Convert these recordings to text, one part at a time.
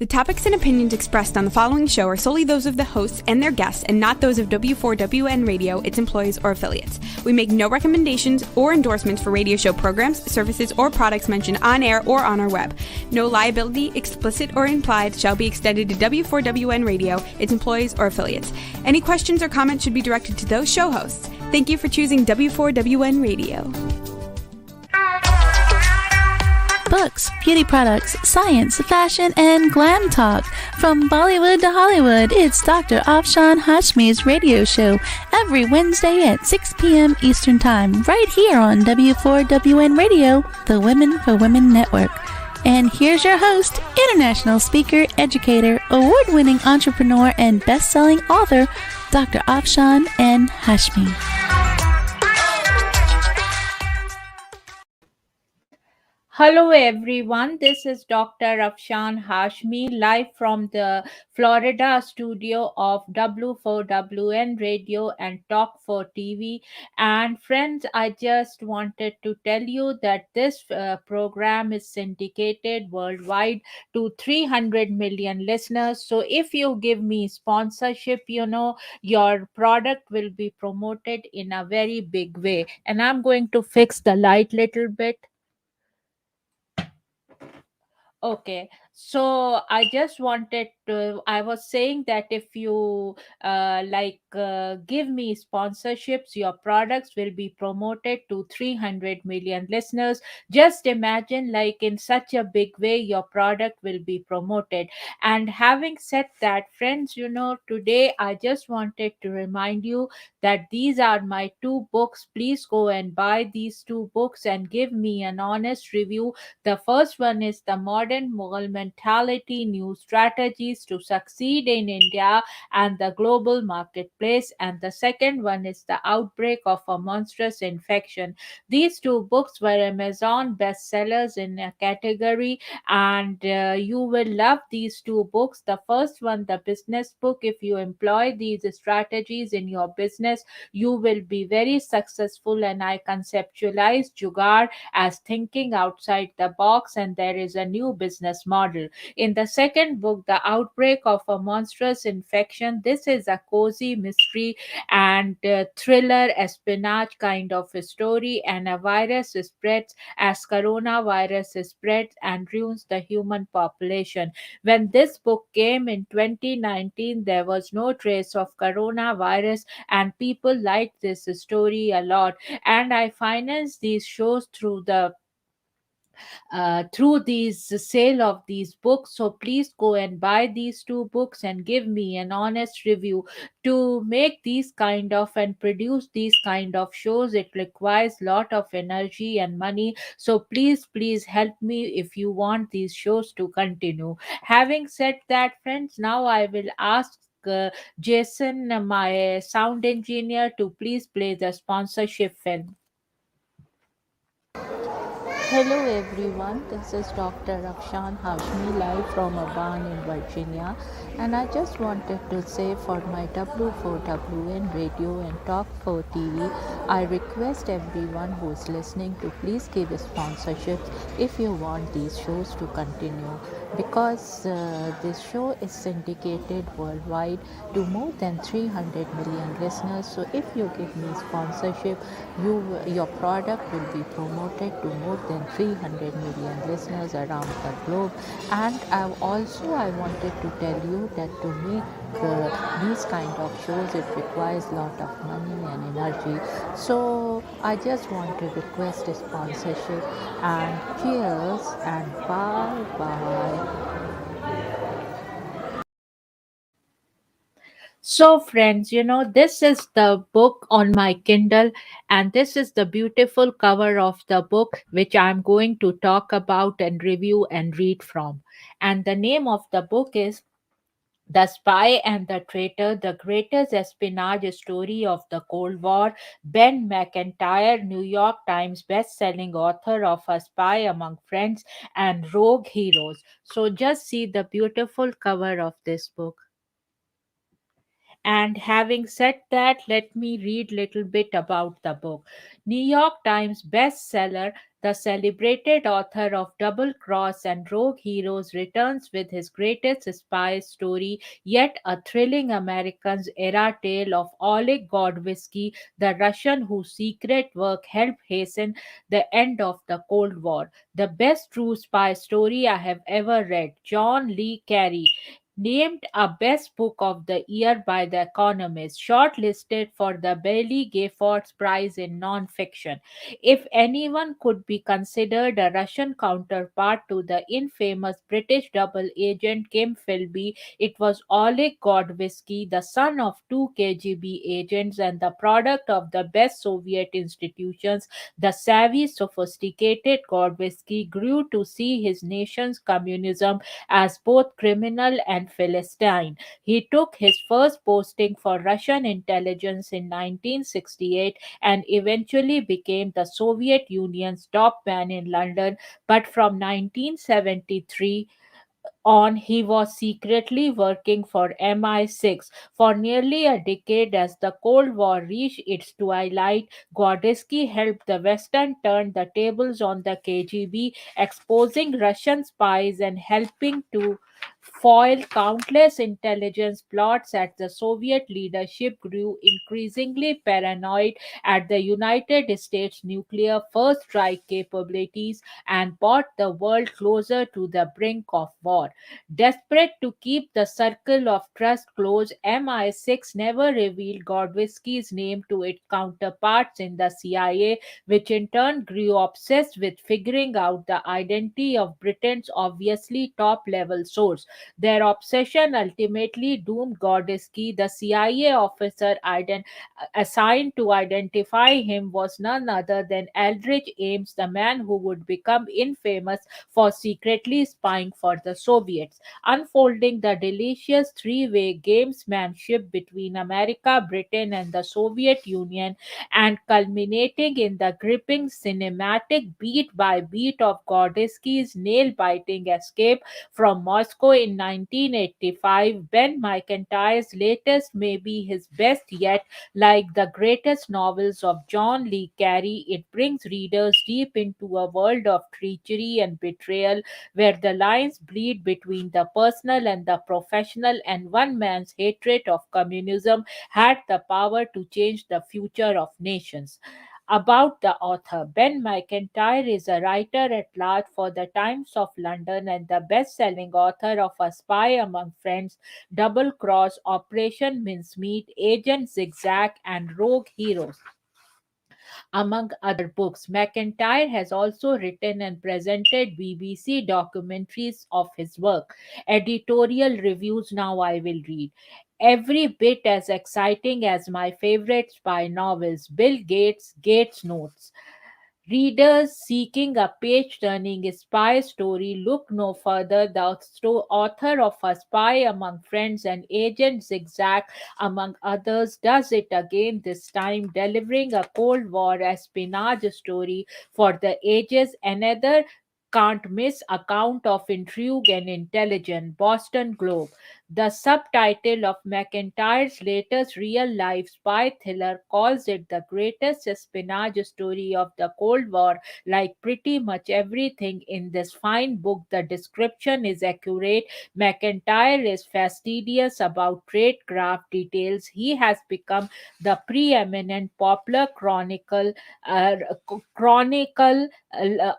topics and opinions expressed on the following show are solely those of the hosts and their guests and not those of W4WN Radio, its employees, or affiliates. We make no recommendations or endorsements for radio show programs, services, or products mentioned on air or on our web. No liability, explicit or implied, shall be extended to W4WN Radio, its employees, or affiliates. Any questions or comments should be directed to those show hosts. Thank you for choosing W4WN Radio. Books, beauty products, science, fashion, and glam talk. From Bollywood to Hollywood, it's Dr. Afshan Hashmi's radio show every Wednesday at 6 p.m. Eastern Time, right here on W4WN Radio, the Women for Women Network. And here's your host, international speaker, educator, award-winning entrepreneur, and best-selling author, Dr. Afshan N. Hashmi. Hello everyone, this is Dr. Afshan Hashmi live from the Florida studio of W4WN Radio and Talk 4 TV. And friends, I just wanted to tell you that this program is syndicated worldwide to 300 million listeners. So if you give me sponsorship, your product will be promoted in a very big way. And I'm going to fix the light little bit. Okay, so I just wanted to, I was saying that if you give me sponsorships, your products will be promoted to 300 million listeners. Just imagine, like, in such a big way, your product will be promoted. And having said that, friends, today I just wanted to remind you that these are my two books. Please go and buy these two books and give me an honest review. The first one is The Modern Mughal Mentality, New Strategies to Succeed in India and the Global Marketplace. And the second one is The Outbreak of a Monstrous Infection. These two books were Amazon bestsellers in a category, and you will love these two books. The first one, the business book, if you employ these strategies in your business, you will be very successful. And I conceptualize Jugaad as thinking outside the box, and there is a new business model. In the second book, The Outbreak of a Monstrous Infection, this is a cozy mystery and thriller espionage kind of a story, and a virus spreads as coronavirus spreads and ruins the human population. When this book came in 2019, there was no trace of coronavirus, and people liked this story a lot. And I financed these shows through these sale of these books. So please go and buy these two books and give me an honest review. To make these kind of and produce these kind of shows, it requires lot of energy and money. So please help me if you want these shows to continue. Having said that, friends, now I will ask Jason, my sound engineer, to please play the sponsorship film. Hello everyone, this is Dr. Afshan Hashmi live from a barn in Virginia, and I just wanted to say, for my W4WN Radio and Talk 4 TV, I request everyone who is listening to please give sponsorships if you want these shows to continue, because this show is syndicated worldwide to more than 300 million listeners. So if you give me sponsorship, your product will be promoted to more than 300 million listeners around the globe. And I wanted to tell you that to make these kind of shows, it requires a lot of money and energy. So I just want to request a sponsorship, and cheers and bye bye. So, friends, this is the book on my Kindle, and this is the beautiful cover of the book, which I'm going to talk about and review and read from. And the name of the book is The Spy and the Traitor, the greatest espionage story of the Cold War. Ben McIntyre, New York Times best-selling author of A Spy Among Friends and Rogue Heroes. So just see the beautiful cover of this book. And having said that, let me read little bit about the book. New York Times bestseller, the celebrated author of Double Cross and Rogue Heroes returns with his greatest spy story, yet a thrilling American's era tale of Oleg Gordievsky, the Russian whose secret work helped hasten the end of the Cold War. The best true spy story I have ever read. John Lee Carey, named a best book of the year by the Economist, shortlisted for the Bailie Giffords Prize in Nonfiction. If anyone could be considered a Russian counterpart to the infamous British double agent Kim Philby, it was Oleg Gordievsky, the son of two KGB agents and the product of the best Soviet institutions. The savvy, sophisticated Gordievsky grew to see his nation's communism as both criminal and philistine. He took his first posting for Russian intelligence in 1968 and eventually became the Soviet Union's top man in London. But from 1973 on, he was secretly working for MI6 for nearly a decade as the Cold War reached its twilight. Gordievsky helped the Western turn the tables on the KGB, exposing Russian spies and helping to foil countless intelligence plots as the Soviet leadership grew increasingly paranoid at the United States' nuclear first strike capabilities and brought the world closer to the brink of war. Desperate to keep the circle of trust close, MI6 never revealed Gordievsky's name to its counterparts in the CIA, which in turn grew obsessed with figuring out the identity of Britain's obviously top level source. Their obsession ultimately doomed Gordievsky. The CIA officer assigned to identify him was none other than Aldrich Ames, the man who would become infamous for secretly spying for the Soviets, unfolding the delicious three-way gamesmanship between America, Britain, and the Soviet Union, and culminating in the gripping cinematic beat by beat of Gordievsky's nail-biting escape from Moscow in 1985. Ben McIntyre's latest may be his best yet. Like the greatest novels of John Le Carre, it brings readers deep into a world of treachery and betrayal where the lines bleed between the personal and the professional, and one man's hatred of communism had the power to change the future of nations. About the author, Ben McIntyre is a writer at large for the Times of London and the best selling author of A Spy Among Friends, Double Cross, Operation Mincemeat, Agent Zigzag, and Rogue Heroes, among other books. McIntyre has also written and presented BBC documentaries of his work. Editorial reviews now I will read. Every bit as exciting as my favorite spy novels. Bill Gates, Gates Notes. Readers seeking a page turning spy story look no further. The author of A Spy Among Friends and Agent Zigzag, among others, does it again, this time delivering a Cold War espionage story for the ages. Another can't miss account of intrigue and intelligence. Boston Globe. The subtitle of McIntyre's latest real life spy thriller calls it the greatest espionage story of the Cold War. Like pretty much everything in this fine book, the description is accurate. McIntyre is fastidious about tradecraft details. He has become the preeminent popular uh, chronicle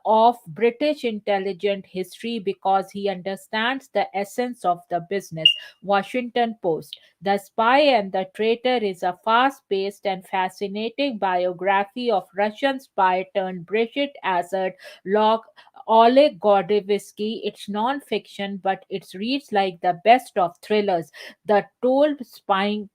of British intelligent history because he understands the essence of the business. Washington Post. The Spy and the Traitor is a fast paced and fascinating biography of Russian spy turned British asset log Oleg Gordievsky. It's non fiction, but it reads like the best of thrillers. The told spying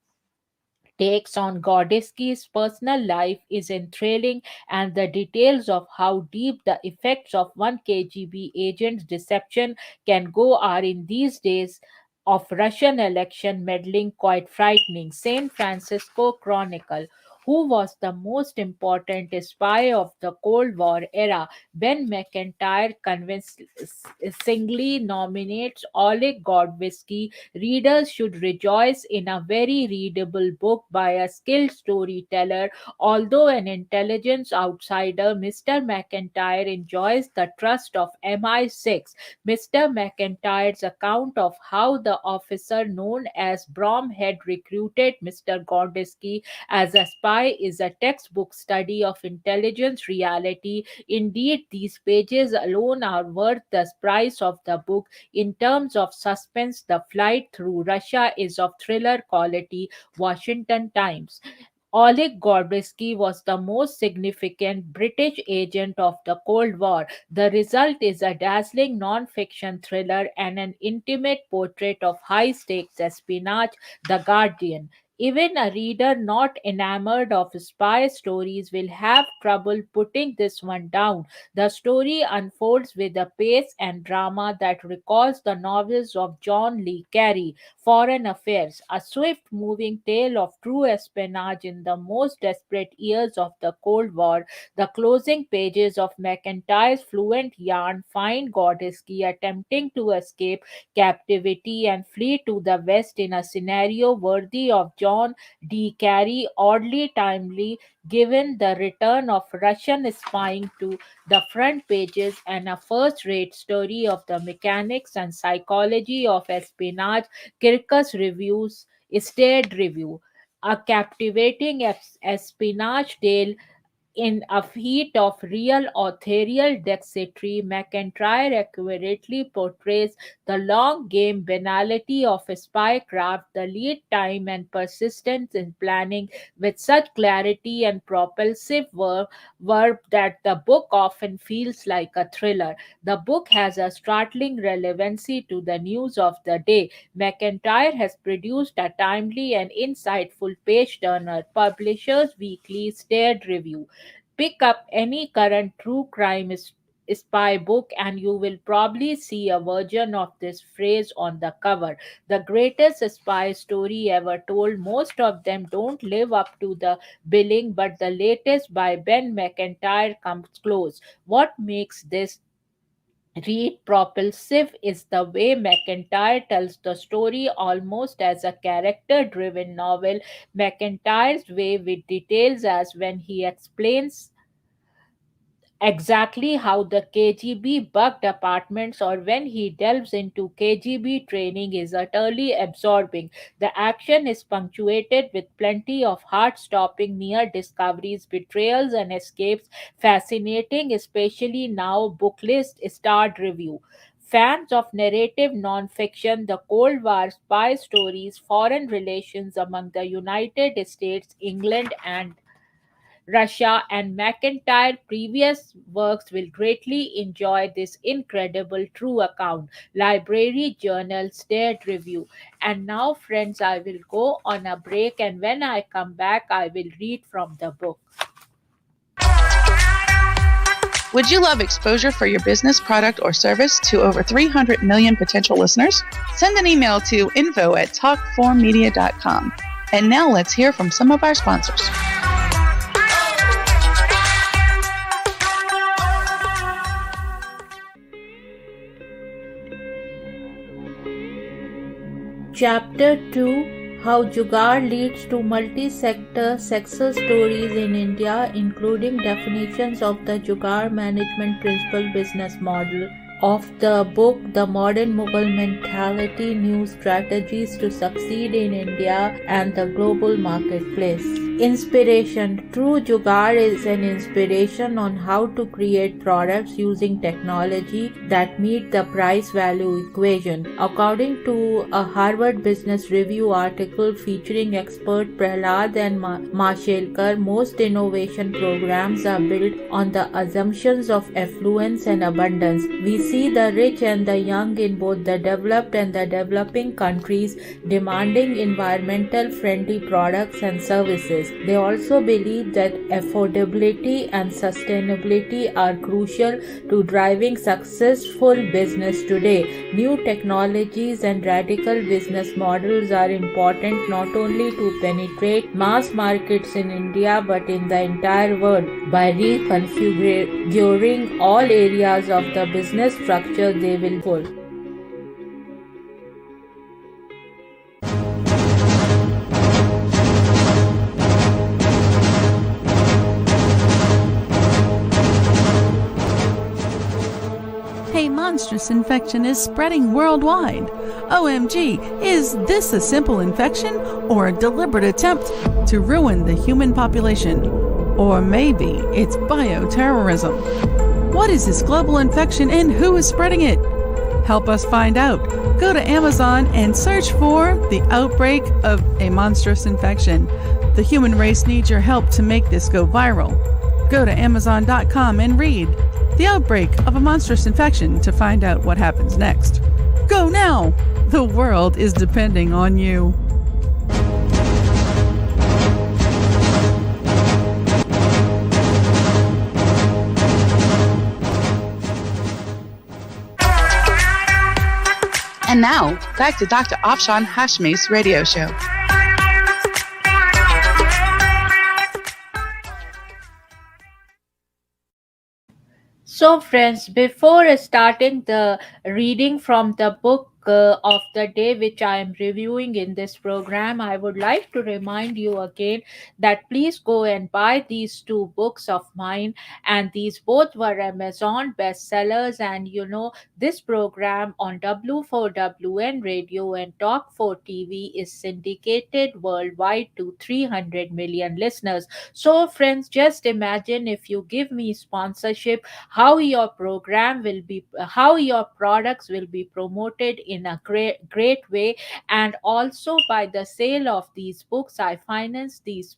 takes on Gordievsky's personal life is enthralling, and the details of how deep the effects of one KGB agent's deception can go are in these days of Russian election meddling quite frightening. San Francisco Chronicle. Who was the most important spy of the Cold War era? Ben McIntyre convincingly nominates Oleg Gordievsky. Readers should rejoice in a very readable book by a skilled storyteller. Although an intelligence outsider, Mr. McIntyre enjoys the trust of MI6. Mr. McIntyre's account of how the officer known as Brom had recruited Mr. Gordievsky as a spy is a textbook study of intelligence reality. Indeed, these pages alone are worth the price of the book. In terms of suspense, the flight through Russia is of thriller quality. Washington Times. Oleg Gordievsky was the most significant British agent of the Cold War. The result is a dazzling non-fiction thriller and an intimate portrait of high-stakes espionage. The Guardian. Even a reader not enamored of spy stories will have trouble putting this one down. The story unfolds with a pace and drama that recalls the novels of John le Carré. Foreign Affairs, a swift moving tale of true espionage in the most desperate years of the Cold War. The closing pages of McIntyre's fluent yarn find Gordievsky attempting to escape captivity and flee to the West in a scenario worthy of John D. Carey, oddly timely given the return of Russian spying to the front pages, and a first rate story of the mechanics and psychology of espionage. Kirkus Reviews, Stead Review. A captivating espionage tale in a feat of real authorial dexterity, McIntyre accurately portrays the long game banality of spycraft, the lead time and persistence in planning with such clarity and propulsive verb that the book often feels like a thriller. The book has a startling relevancy to the news of the day. McIntyre has produced a timely and insightful page turner. Publishers Weekly Stared Review. Pick up any current true crime spy book and you will probably see a version of this phrase on the cover. The greatest spy story ever told. Most of them don't live up to the billing, but the latest by Ben McIntyre comes close. What makes this read propulsive is the way McIntyre tells the story almost as a character driven novel. McIntyre's way with details as when he explains exactly how the KGB bugged apartments or when he delves into KGB training is utterly absorbing. The action is punctuated with plenty of heart stopping near discoveries, betrayals, and escapes. Fascinating, especially now. Booklist starred review. Fans of narrative nonfiction, the Cold War spy stories, foreign relations among the United States, England, and Russia, and McIntyre previous works will greatly enjoy this incredible true account. Library Journal Stared Review. And now, friends, I will go on a break, and when I come back, I will read from the book. Would you love exposure for your business, product, or service to over 300 million potential listeners? Send an email to info@talkformedia.com. And now let's hear from some of our sponsors. Chapter 2: How Jugaad leads to multi-sector success stories in India, including definitions of the Jugaad management principle business model. Of the book, The Modern Mughal Mentality, New Strategies to Succeed in India and the Global Marketplace. Inspiration. True Jugaad is an inspiration on how to create products using technology that meet the price-value equation. According to a Harvard Business Review article featuring expert Prahlad and Mashelkar, most innovation programs are built on the assumptions of affluence and abundance. We see the rich and the young in both the developed and the developing countries demanding environmental friendly products and services. business. They also believe that affordability and sustainability are crucial to driving successful business today. New technologies and radical business models are important not only to penetrate mass markets in India but in the entire world. By reconfiguring all areas of the business structure, they will full. A monstrous infection is spreading worldwide. OMG, is this a simple infection or a deliberate attempt to ruin the human population? Or maybe it's bioterrorism. What is this global infection and who is spreading it? Help us find out. Go to Amazon and search for The Outbreak of a Monstrous Infection. The human race needs your help to make this go viral. Go to Amazon.com and read The Outbreak of a Monstrous Infection to find out what happens next. Go now! The world is depending on you. And now, back to Dr. Afshan Hashmi's radio show. So, friends, before starting the reading from the book of the day, which I am reviewing in this program, I would like to remind you again that please go and buy these two books of mine. And these both were Amazon bestsellers. And this program on W4WN Radio and Talk 4 TV is syndicated worldwide to 300 million listeners. So, friends, just imagine if you give me sponsorship, how your products will be promoted in a great way. And also, by the sale of these books, I finance this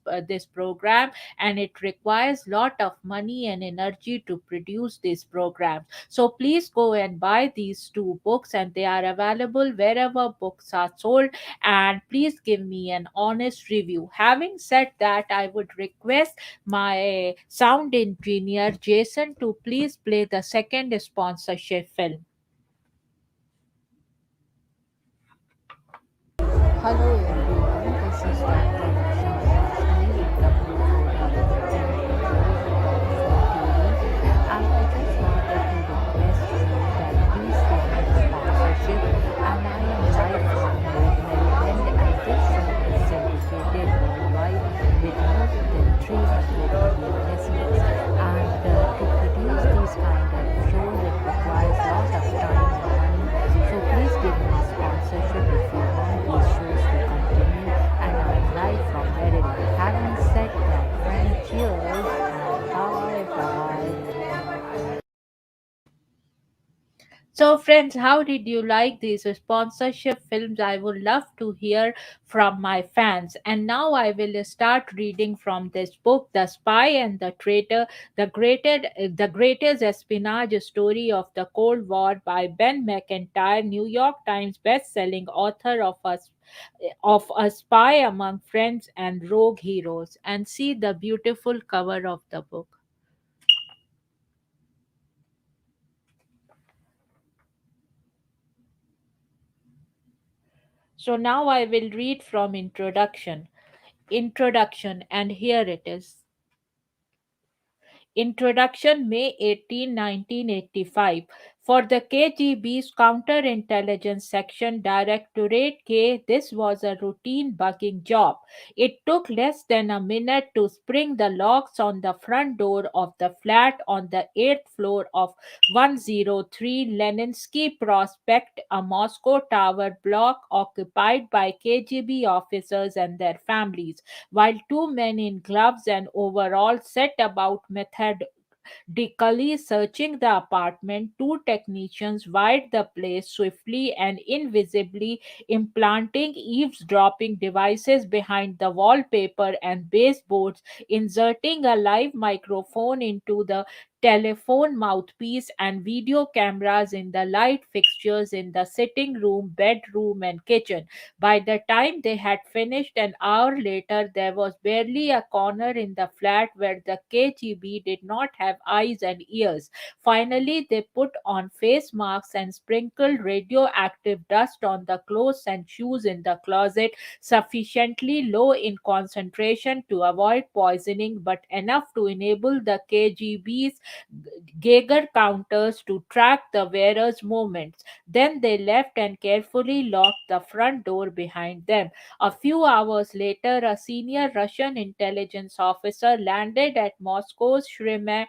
program, and it requires lot of money and energy to produce this program. So please go and buy these two books, and they are available wherever books are sold. And please give me an honest review. Having said that, I would request my sound engineer Jason to please play the second sponsorship film. Hello everyone, this is Dr. Lakshmi and I just wanted to request you that please give me sponsorship, and I am live from Maryland, and this show is syndicated worldwide with more than 300 million listeners. And to produce these kind of shows, it requires lot of time and money. So please give me sponsorship if you want these shows to continue. And I'm live from Maryland. Having said that, friend, cheers and bye bye. So, friends, how did you like these sponsorship films? I would love to hear from my fans. And now I will start reading from this book, The Spy and the Traitor, the greatest espionage story of the Cold War by Ben McIntyre, New York Times best-selling author of A Spy Among Friends and Rogue Heroes. And see the beautiful cover of the book. So now I will read from introduction, and here it is. Introduction, May 18, 1985. For the KGB's Counterintelligence Section, Directorate K, this was a routine bugging job. It took less than a minute to spring the locks on the front door of the flat on the 8th floor of 103 Leninsky Prospect, a Moscow tower block occupied by KGB officers and their families, while two men in gloves and overalls set about methodically searching the apartment. Two technicians wired the place swiftly and invisibly, implanting eavesdropping devices behind the wallpaper and baseboards, inserting a live microphone into the telephone mouthpiece, and video cameras in the light fixtures in the sitting room, bedroom, and kitchen. By the time they had finished an hour later, there was barely a corner in the flat where the KGB did not have eyes and ears. Finally, they put on face masks and sprinkled radioactive dust on the clothes and shoes in the closet, sufficiently low in concentration to avoid poisoning, but enough to enable the KGB's Geiger counters to track the wearer's movements. Then they left and carefully locked the front door behind them. A few hours later, a senior Russian intelligence officer landed at Moscow's Sheremetyevo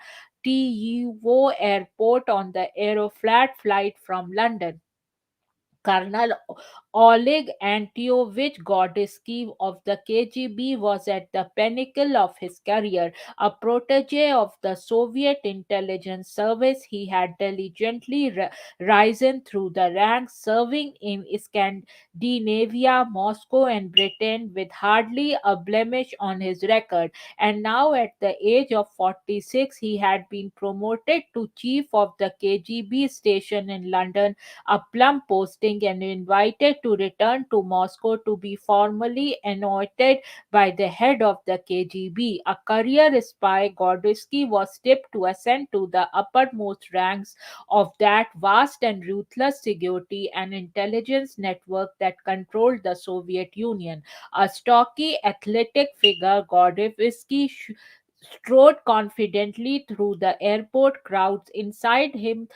airport on the Aeroflat flight from London. Colonel Oleg Antiovich Gordievsky of the KGB was at the pinnacle of his career. A protege of the Soviet intelligence service, he had diligently risen through the ranks, serving in Scandinavia, Moscow, and Britain with hardly a blemish on his record. And now, at the age of 46, he had been promoted to chief of the KGB station in London, a plum posting, and invited to return to Moscow to be formally anointed by the head of the KGB. A career spy, Gordievsky was tipped to ascend to the uppermost ranks of that vast and ruthless security and intelligence network that controlled the Soviet Union. A stocky, athletic figure, Gordievsky strode confidently through the airport crowds. Inside him,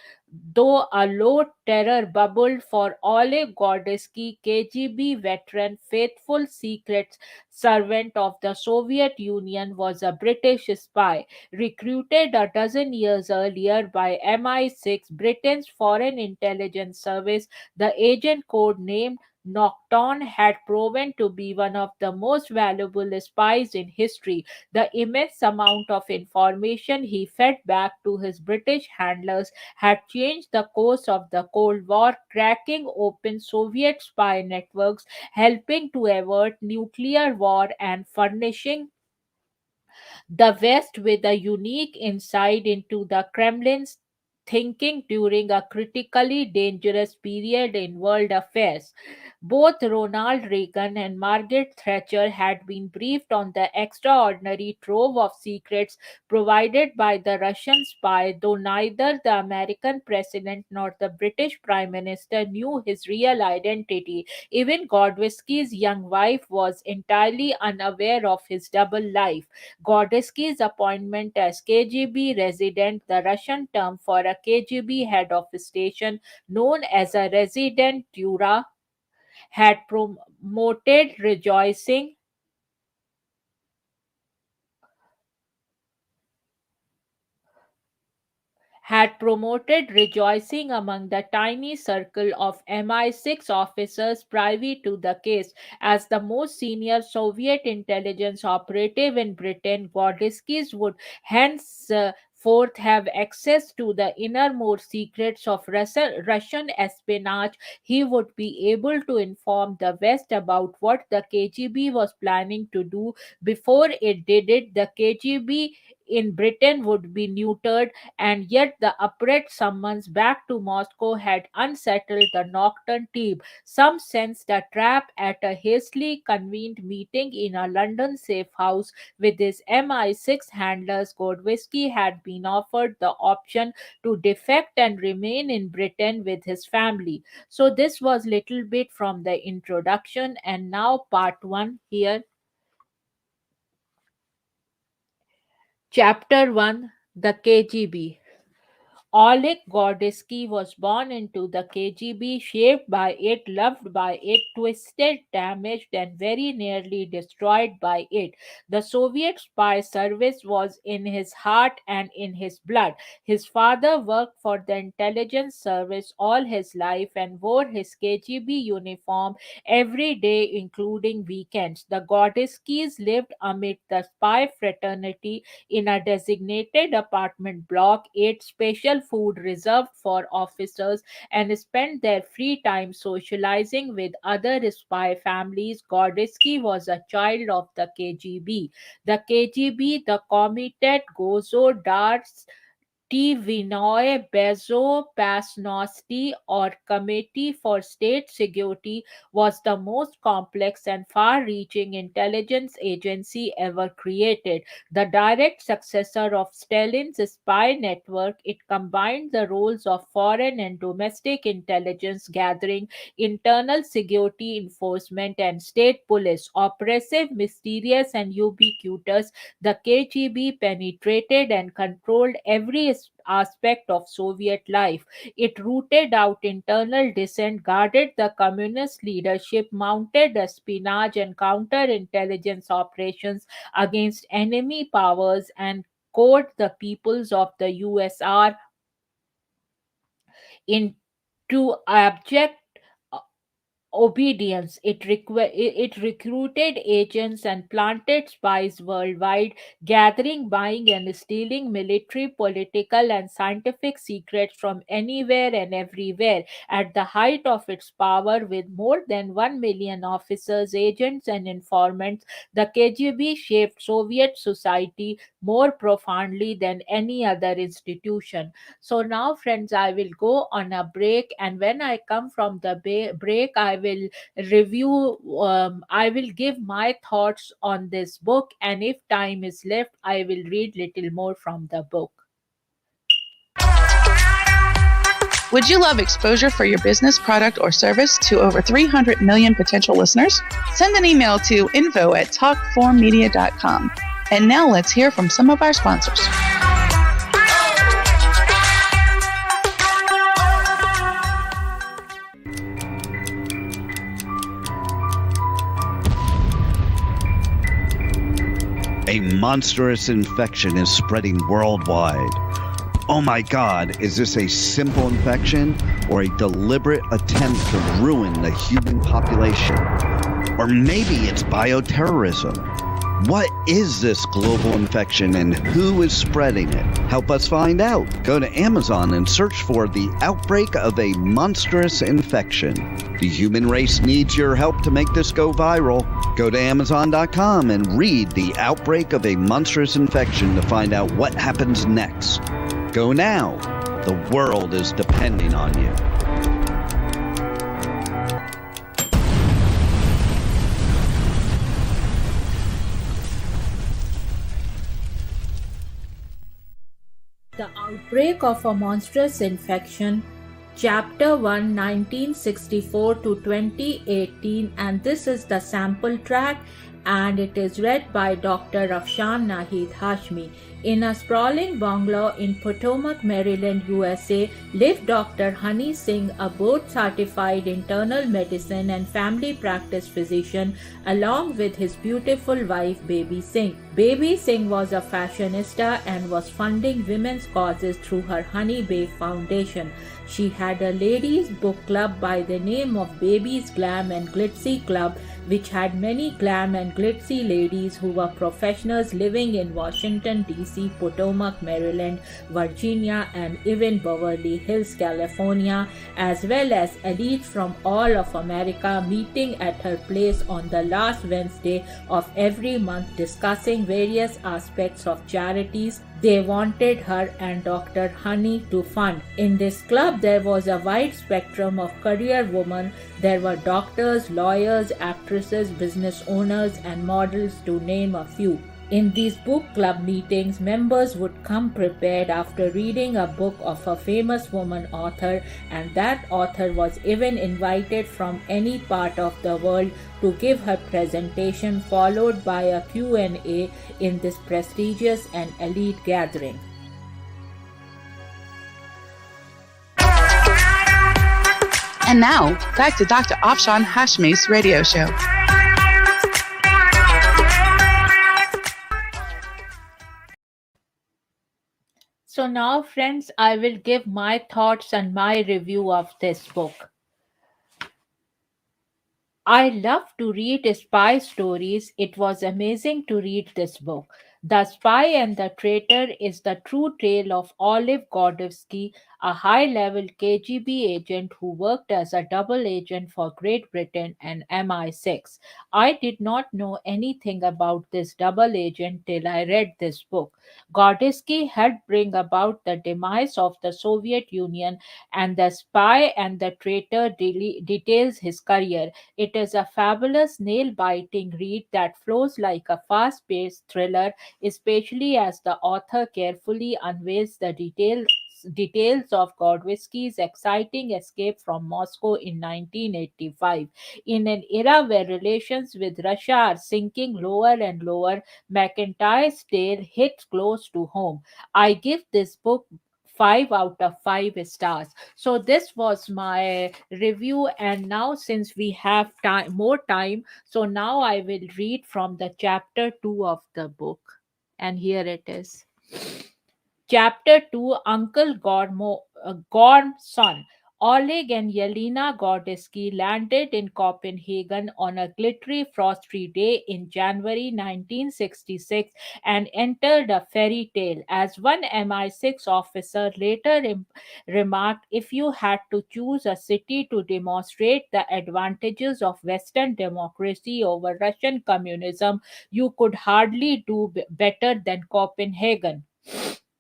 though a low terror bubbled, for Oleg Gordievsky, KGB veteran, faithful secret servant of the Soviet Union, was a British spy, recruited a dozen years earlier by MI6, Britain's foreign intelligence service. The agent code named Nocturne had proven to be one of the most valuable spies in history. The immense amount of information he fed back to his British handlers had changed the course of the Cold War, cracking open Soviet spy networks, helping to avert nuclear war, and furnishing the West with a unique insight into the Kremlin's thinking during a critically dangerous period in world affairs. Both Ronald Reagan and Margaret Thatcher had been briefed on the extraordinary trove of secrets provided by the Russian spy, though neither the American president nor the British Prime Minister knew his real identity. Even Gordievsky's young wife was entirely unaware of his double life. Gordievsky's appointment as KGB resident, the Russian term for a KGB head of station known as a rezidentura, had promoted rejoicing among the tiny circle of MI6 officers privy to the case. As the most senior Soviet intelligence operative in Britain, Gordievsky would henceforth have access to the innermost secrets of Russian espionage. He would be able to inform the West about what the KGB was planning to do before it did it. The KGB in Britain would be neutered, and yet the abrupt summons back to Moscow had unsettled the Nocturne team. Some sensed a trap at a hastily convened meeting in a London safe house with his MI6 handlers. Gordievsky had been offered the option to defect and remain in Britain with his family. So this was little bit from the introduction, and now part 1 here. Chapter 1: The KGB. Oleg Gordievsky was born into the KGB, shaped by it, loved by it, twisted, damaged, and very nearly destroyed by it. The Soviet spy service was in his heart and in his blood. His father worked for the intelligence service all his life and wore his KGB uniform every day, including weekends. The Gordievskys lived amid the spy fraternity in a designated apartment block, ate special food reserved for officers, and spent their free time socializing with other spy families. Gordievsky was a child of the KGB. The KGB, the Komitet Gozodars, Vinoy Bezopasnosti or Committee for State Security was the most complex and far reaching intelligence agency ever created. The direct successor of Stalin's spy network, it combined the roles of foreign and domestic intelligence gathering, internal security enforcement, and state police. Oppressive, mysterious, and ubiquitous, the KGB penetrated and controlled every aspect of Soviet life. It rooted out internal dissent, guarded the communist leadership, mounted espionage and counterintelligence operations against enemy powers, and court the peoples of the USR into abject obedience. It recruited agents and planted spies worldwide, gathering, buying, and stealing military, political, and scientific secrets from anywhere and everywhere. At the height of its power, with more than 1 million officers, agents, and informants, the KGB shaped Soviet society more profoundly than any other institution. So now, friends, I will go on a break, and when I come from the break, I will review, I will give my thoughts on this book, and if time is left, I will read little more from the book. Would you love exposure for your business, product, or service to over 300 million potential listeners? Send an email to info@talkformedia.com. And now let's hear from some of our sponsors. A monstrous infection is spreading worldwide. Oh my God, is this a simple infection or a deliberate attempt to ruin the human population? Or maybe it's bioterrorism. What is this global infection and who is spreading it? Help us find out. Go to Amazon and search for The Outbreak of a Monstrous Infection. The human race needs your help to make this go viral. Go to Amazon.com and read The Outbreak of a Monstrous Infection to find out what happens next. Go now. The world is depending on you. The Outbreak of a Monstrous Infection, Chapter 1, 1964 to 2018, and this is the sample track, and it is read by Dr. Afshan Nahid Hashmi. In a sprawling bungalow in Potomac, Maryland, USA, lived Dr. Honey Singh, a board-certified internal medicine and family practice physician, along with his beautiful wife, Baby Singh. Baby Singh was a fashionista and was funding women's causes through her Honey Bay Foundation. She had a ladies' book club by the name of Baby's Glam and Glitzy Club, which had many glam and glitzy ladies who were professionals living in Washington, D.C., Potomac, Maryland, Virginia, and even Beverly Hills, California, as well as elites from all of America meeting at her place on the last Wednesday of every month, discussing various aspects of charities they wanted her and Dr. Honey to fund. In this club, there was a wide spectrum of career women. There were doctors, lawyers, actresses, business owners, and models, to name a few. In these book club meetings, members would come prepared after reading a book of a famous woman author, and that author was even invited from any part of the world to give her presentation, followed by a Q&A in this prestigious and elite gathering. And now, back to Dr. Afshan Hashmi's radio show. So now, friends, I will give my thoughts and my review of this book. I love to read spy stories. It was amazing to read this book. The Spy and the Traitor is the true tale of Oleg Gordievsky, a high level KGB agent who worked as a double agent for Great Britain and MI6. I did not know anything about this double agent till I read this book. Gordievsky helped bring about the demise of the Soviet Union, and The Spy and the Traitor details his career. It is a fabulous, nail biting read that flows like a fast paced thriller, especially as the author carefully unveils the details of Gordievsky's exciting escape from Moscow in 1985. In an era where relations with Russia are sinking lower and lower, McIntyre's tale hits close to home. I give this book 5 out of 5 stars. So this was my review, and now since we have more time, so now I will read from the chapter 2 of the book, and here it is. Chapter 2, Uncle Gorm's Son. Oleg and Yelena Gordievsky landed in Copenhagen on a glittery, frosty day in January 1966 and entered a fairy tale. As one MI6 officer later remarked, if you had to choose a city to demonstrate the advantages of Western democracy over Russian communism, you could hardly do better than Copenhagen.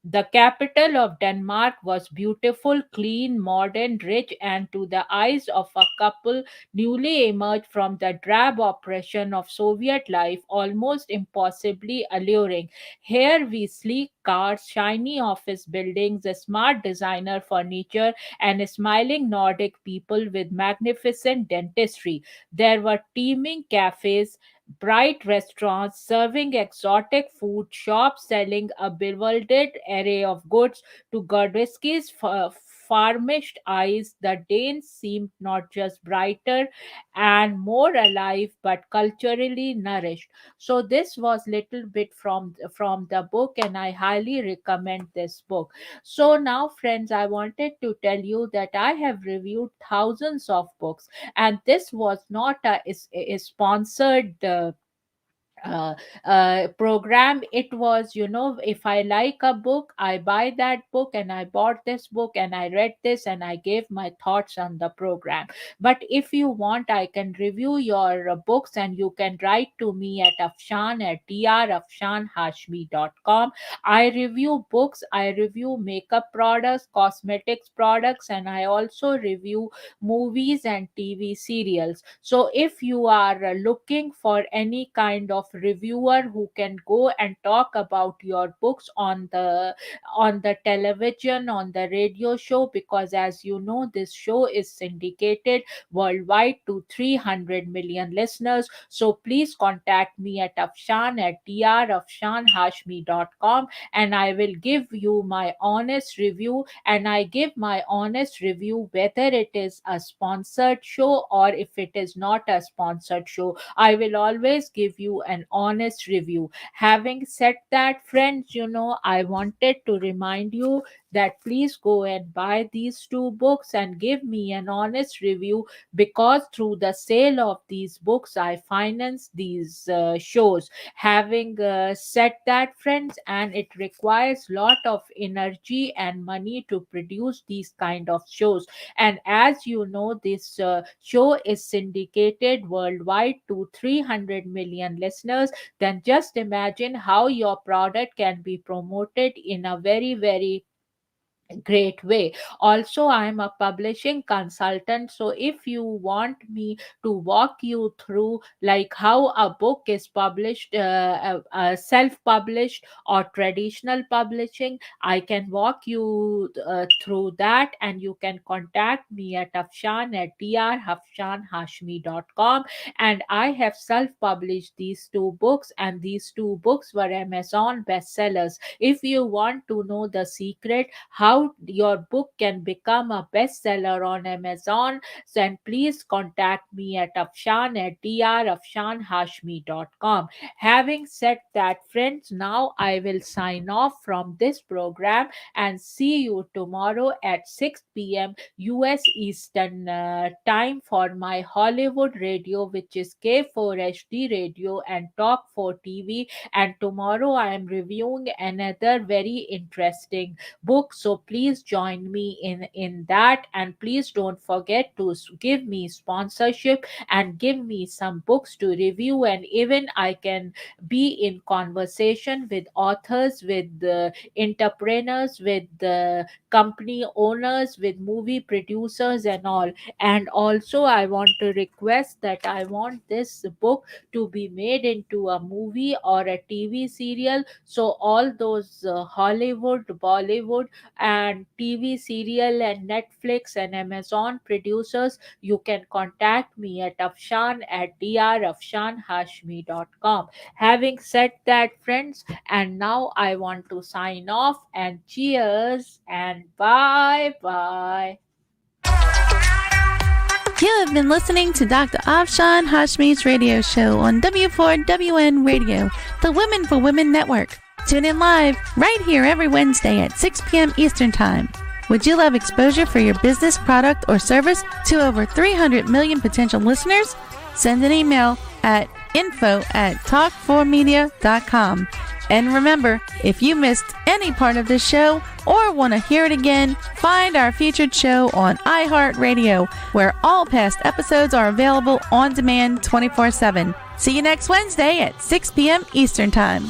The capital of Denmark was beautiful, clean, modern, rich, and to the eyes of a couple newly emerged from the drab oppression of Soviet life, almost impossibly alluring. Here we sleek cars, shiny office buildings, a smart designer furniture, and smiling Nordic people with magnificent dentistry. There were teeming cafes, bright restaurants serving exotic food, shops selling a bewildered array of goods. To Gordesky's farmished eyes, the Danes seemed not just brighter and more alive, but culturally nourished. So this was little bit from the book, and I highly recommend this book. So now, friends, I wanted to tell you that I have reviewed thousands of books, and this was not a sponsored uh, program. It was, if I like a book, I buy that book, and I bought this book and I read this and I gave my thoughts on the program. But if you want, I can review your books, and you can write to me at afshan at drafshanhashmi.com. I review books, I review makeup products, cosmetics products, and I also review movies and TV serials. So if you are looking for any kind of reviewer who can go and talk about your books on the television, on the radio show, because as you know, this show is syndicated worldwide to 300 million listeners. So please contact me at afshan at drafshanhashmi.com, and I will give you my honest review, and I give my honest review whether it is a sponsored show or if it is not a sponsored show. I will always give you an honest review. Having said that, friends, I wanted to remind you that please go and buy these two books and give me an honest review, because through the sale of these books I finance these shows. Having said that, friends, and it requires lot of energy and money to produce these kind of shows, and as you know, this show is syndicated worldwide to 300 million listeners. Then just imagine how your product can be promoted in a very, very great way. Also, I am a publishing consultant, so if you want me to walk you through like how a book is published, self-published or traditional publishing, I can walk you through that, and you can contact me at afshan at drafshanhashmi.com. And I have self-published these two books, and these two books were Amazon bestsellers. If you want to know the secret how how your book can become a bestseller on Amazon, then please contact me at afshan@drafshanhashmi.com. Having said that, friends, now I will sign off from this program and see you tomorrow at 6 p.m. US Eastern Time for my Hollywood radio, which is K4HD Radio and Talk 4 TV. And tomorrow I am reviewing another very interesting book. So please join me in that. And please don't forget to give me sponsorship and give me some books to review. And even I can be in conversation with authors, with the entrepreneurs, with the company owners, with movie producers and all. And also I want to request that I want this book to be made into a movie or a TV serial. So all those Hollywood, Bollywood and TV serial and Netflix and Amazon producers, you can contact me at afshan@drafshanhashmi.com. Having said that, friends, and now I want to sign off and cheers and bye bye. You have been listening to Dr. Afshan Hashmi's radio show on W4WN Radio, the Women for Women Network. Tune in live right here every Wednesday at 6 p.m. Eastern Time. Would you love exposure for your business, product, or service to over 300 million potential listeners? Send an email at info@talk4media.com. And remember, if you missed any part of this show or want to hear it again, find our featured show on iHeartRadio, where all past episodes are available on demand 24/7. See you next Wednesday at 6 p.m. Eastern Time.